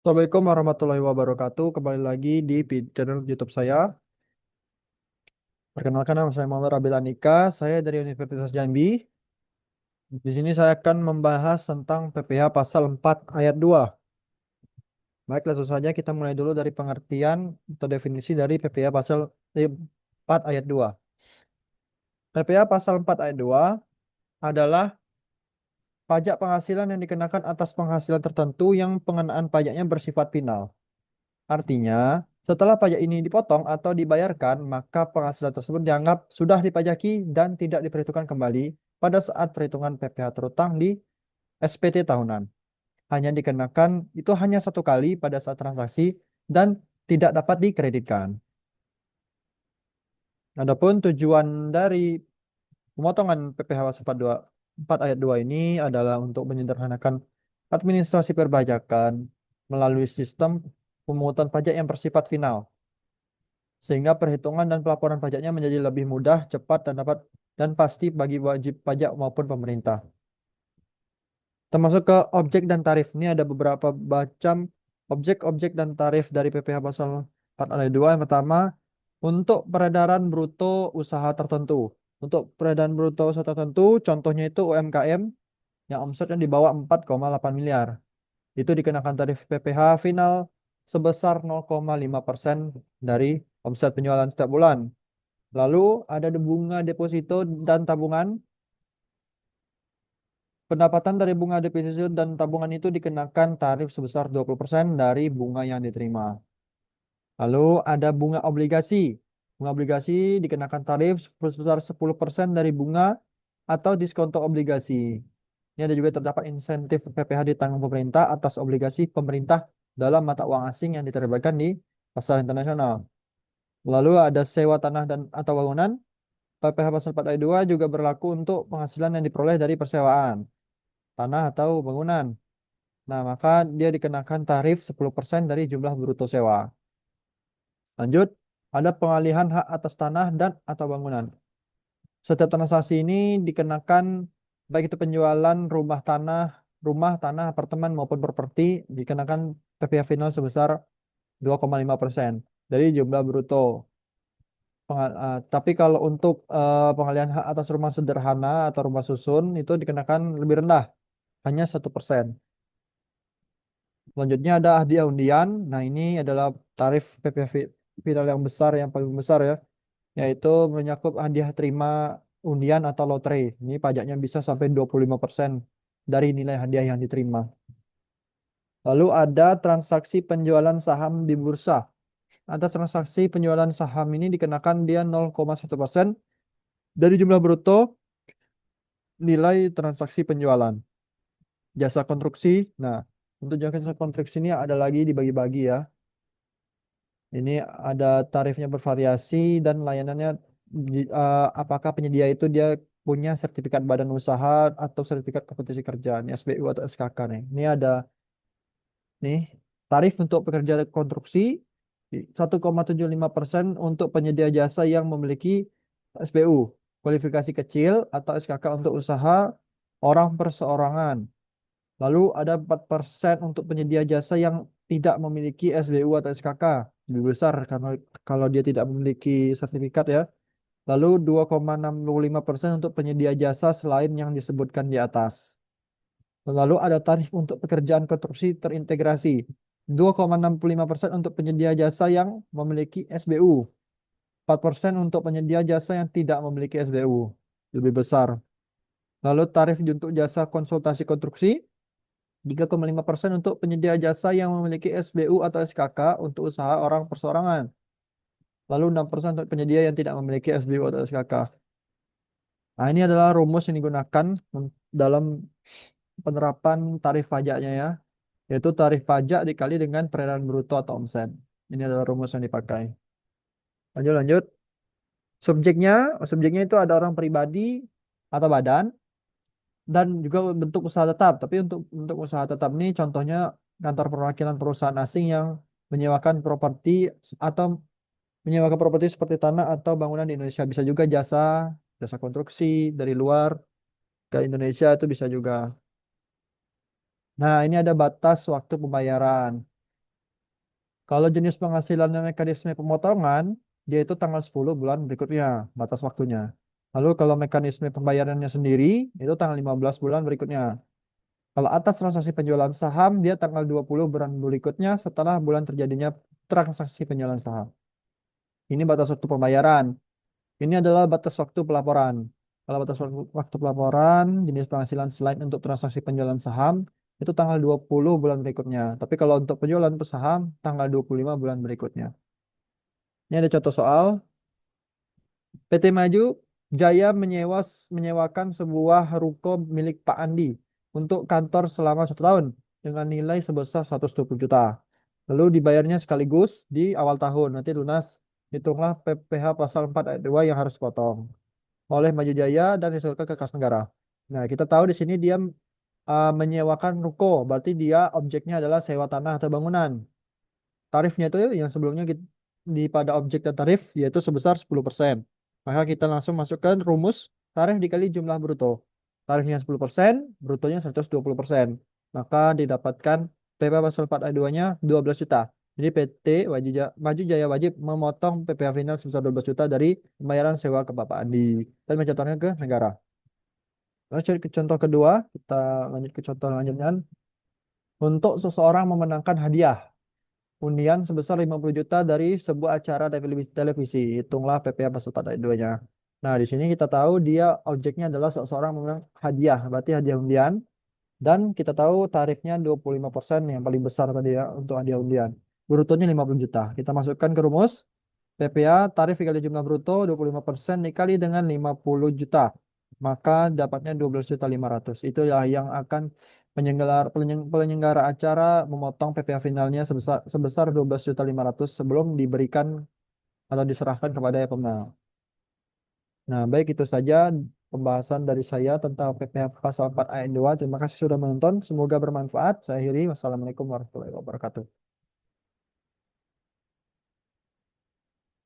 Assalamualaikum warahmatullahi wabarakatuh. Kembali lagi di channel YouTube saya. Perkenalkan nama saya Muhammad Rabil Anika. Saya dari Universitas Jambi. Di sini saya akan membahas tentang PPh pasal 4 ayat 2. Baik, langsung saja kita mulai dulu dari pengertian atau definisi dari PPh pasal 4 ayat 2. PPh pasal 4 ayat 2 adalah pajak penghasilan yang dikenakan atas penghasilan tertentu yang pengenaan pajaknya bersifat final. Artinya, setelah pajak ini dipotong atau dibayarkan, maka penghasilan tersebut dianggap sudah dipajaki dan tidak diperhitungkan kembali pada saat perhitungan PPh terutang di SPT tahunan. Hanya dikenakan itu hanya satu kali pada saat transaksi dan tidak dapat dikreditkan. Adapun tujuan dari pemotongan PPh pasal 4 ayat 2 ini adalah untuk menyederhanakan administrasi perpajakan melalui sistem pemungutan pajak yang bersifat final, sehingga perhitungan dan pelaporan pajaknya menjadi lebih mudah, cepat, dan pasti bagi wajib pajak maupun pemerintah. Termasuk ke objek dan tarif. Ini ada beberapa macam objek-objek dan tarif dari PPh pasal 4 ayat 2. Yang pertama, untuk peredaran bruto usaha tertentu. Untuk peredaran bruto usaha tertentu, contohnya itu UMKM yang omsetnya di bawah 4,8 miliar. Itu dikenakan tarif PPh final sebesar 0,5% dari omset penjualan setiap bulan. Lalu ada bunga deposito dan tabungan. Pendapatan dari bunga deposito dan tabungan itu dikenakan tarif sebesar 20% dari bunga yang diterima. Lalu ada bunga obligasi. Bunga obligasi dikenakan tarif sebesar 10% dari bunga atau diskonto obligasi. Ini ada juga terdapat insentif PPh ditanggung pemerintah atas obligasi pemerintah dalam mata uang asing yang diterbitkan di pasar internasional. Lalu ada sewa tanah dan atau bangunan. PPh pasal 4 ayat 2 juga berlaku untuk penghasilan yang diperoleh dari persewaan tanah atau bangunan. Nah, maka dia dikenakan tarif 10% dari jumlah bruto sewa. Lanjut, ada pengalihan hak atas tanah dan atau bangunan. Setiap transaksi ini dikenakan baik itu penjualan rumah, tanah, apartemen maupun properti dikenakan PPh final sebesar 2,5% dari jumlah bruto. Tapi kalau untuk pengalihan hak atas rumah sederhana atau rumah susun itu dikenakan lebih rendah, hanya 1%. Selanjutnya ada hadiah undian. Nah, ini adalah tarif PPh final yang besar, yang paling besar ya, yaitu menyakup hadiah terima undian atau lotre. Ini pajaknya bisa sampai 25% dari nilai hadiah yang diterima. Lalu ada transaksi penjualan saham di bursa. Atas transaksi penjualan saham ini dikenakan dia 0,1% dari jumlah bruto nilai transaksi penjualan. Jasa konstruksi. Nah, untuk jasa konstruksi ini ada lagi dibagi-bagi ya. Ini ada tarifnya bervariasi dan layanannya apakah penyedia itu dia punya sertifikat badan usaha atau sertifikat kompetisi kerja, ini SBU atau SKK nih. Ini ada nih tarif untuk pekerja konstruksi 1,75% untuk penyedia jasa yang memiliki SBU, kualifikasi kecil atau SKK untuk usaha orang perseorangan. Lalu ada 4% untuk penyedia jasa yang tidak memiliki SBU atau SKK. Lebih besar karena kalau dia tidak memiliki sertifikat ya. Lalu 2,65% untuk penyedia jasa selain yang disebutkan di atas. Lalu ada tarif untuk pekerjaan konstruksi terintegrasi. 2,65% untuk penyedia jasa yang memiliki SBU. 4% untuk penyedia jasa yang tidak memiliki SBU. Lebih besar. Lalu tarif untuk jasa konsultasi konstruksi 3,5% untuk penyedia jasa yang memiliki SBU atau SKK untuk usaha orang perseorangan. Lalu 6% untuk penyedia yang tidak memiliki SBU atau SKK. Nah, ini adalah rumus yang digunakan dalam penerapan tarif pajaknya ya, yaitu tarif pajak dikali dengan peredaran bruto atau omset. Ini adalah rumus yang dipakai. Lanjut, lanjut. Subjeknya, subjeknya itu ada orang pribadi atau badan dan juga bentuk usaha tetap. Tapi untuk usaha tetap ini contohnya kantor perwakilan perusahaan asing yang menyewakan properti atau menyewakan properti seperti tanah atau bangunan di Indonesia. Bisa juga jasa, jasa konstruksi dari luar ke Indonesia itu bisa juga. Nah, ini ada batas waktu pembayaran. Kalau jenis penghasilan dan mekanisme pemotongan, dia itu tanggal 10 bulan berikutnya, batas waktunya. Lalu kalau mekanisme pembayarannya sendiri, itu tanggal 15 bulan berikutnya. Kalau atas transaksi penjualan saham, dia tanggal 20 bulan berikutnya setelah bulan terjadinya transaksi penjualan saham. Ini batas waktu pembayaran. Ini adalah batas waktu pelaporan. Kalau batas waktu pelaporan, jenis penghasilan selain untuk transaksi penjualan saham, itu tanggal 20 bulan berikutnya. Tapi kalau untuk penjualan saham, tanggal 25 bulan berikutnya. Ini ada contoh soal. PT Maju Jaya menyewakan sebuah ruko milik Pak Andi untuk kantor selama 1 tahun dengan nilai sebesar 120 juta. Lalu dibayarnya sekaligus di awal tahun. Nanti lunas, hitunglah PPh pasal 4 ayat 2 yang harus dipotong oleh Maju Jaya dan disetorkan ke kas negara. Nah, kita tahu di sini dia menyewakan ruko, berarti dia objeknya adalah sewa tanah atau bangunan. Tarifnya itu yang sebelumnya di pada objek dan tarif yaitu sebesar 10%. Maka kita langsung masukkan rumus tarif dikali jumlah bruto. Tarifnya 10%, brutonya 120%. Maka didapatkan PP pasal 4 ayat 2-nya 12 juta. Jadi PT Maju Jaya wajib memotong PPh final sebesar 12 juta dari pembayaran sewa ke Bapak Andi dan mencatatnya ke negara. Lalu cari ke contoh kedua, kita lanjut ke contoh selanjutnya. Untuk seseorang memenangkan hadiah undian sebesar 50 juta dari sebuah acara televisi. Hitunglah PPh pasal 4 ayat 2-nya. Nah, di sini kita tahu dia objeknya adalah seseorang memenang hadiah, berarti hadiah undian. Dan kita tahu tarifnya 25% yang paling besar tadi ya untuk hadiah undian. Brutonya 50 juta. Kita masukkan ke rumus. PPh tarif dikali jumlah bruto 25% dikali dengan 50 juta. Maka dapatnya 12.500. Itulah yang akan penyelenggara acara memotong PPh finalnya sebesar 12.500 sebelum diberikan atau diserahkan kepada pemenang. Nah, baik itu saja pembahasan dari saya tentang PPh pasal 4 ayat 2. Terima kasih sudah menonton. Semoga bermanfaat. Saya akhiri. Wassalamualaikum warahmatullahi wabarakatuh.